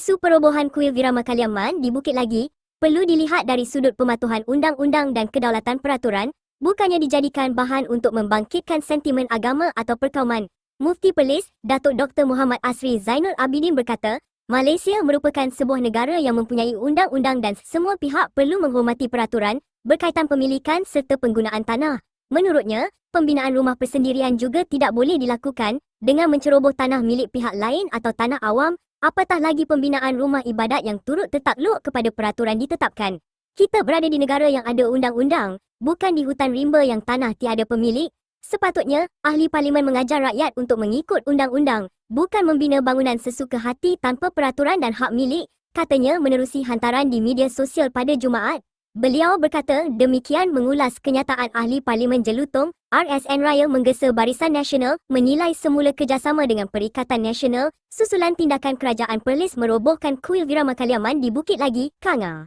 Isu perobohan kuil Viramakaliamman di Bukit Lagi perlu dilihat dari sudut pematuhan undang-undang dan kedaulatan peraturan, bukannya dijadikan bahan untuk membangkitkan sentimen agama atau perkauman. Mufti Perlis, Datuk Dr. Muhammad Asri Zainul Abidin berkata, Malaysia merupakan sebuah negara yang mempunyai undang-undang dan semua pihak perlu menghormati peraturan berkaitan pemilikan serta penggunaan tanah. Menurutnya, pembinaan rumah persendirian juga tidak boleh dilakukan dengan menceroboh tanah milik pihak lain atau tanah awam, apatah lagi pembinaan rumah ibadat yang turut tertakluk kepada peraturan ditetapkan. Kita berada di negara yang ada undang-undang, bukan di hutan rimba yang tanah tiada pemilik. Sepatutnya, ahli parlimen mengajar rakyat untuk mengikut undang-undang, bukan membina bangunan sesuka hati tanpa peraturan dan hak milik, katanya menerusi hantaran di media sosial pada Jumaat. Beliau berkata demikian mengulas kenyataan ahli Parlimen Jelutong, RSN Raya menggesa Barisan Nasional menilai semula kerjasama dengan Perikatan Nasional susulan tindakan kerajaan Perlis merobohkan kuil Viramakaliamman di Bukit Lagi, Kanga.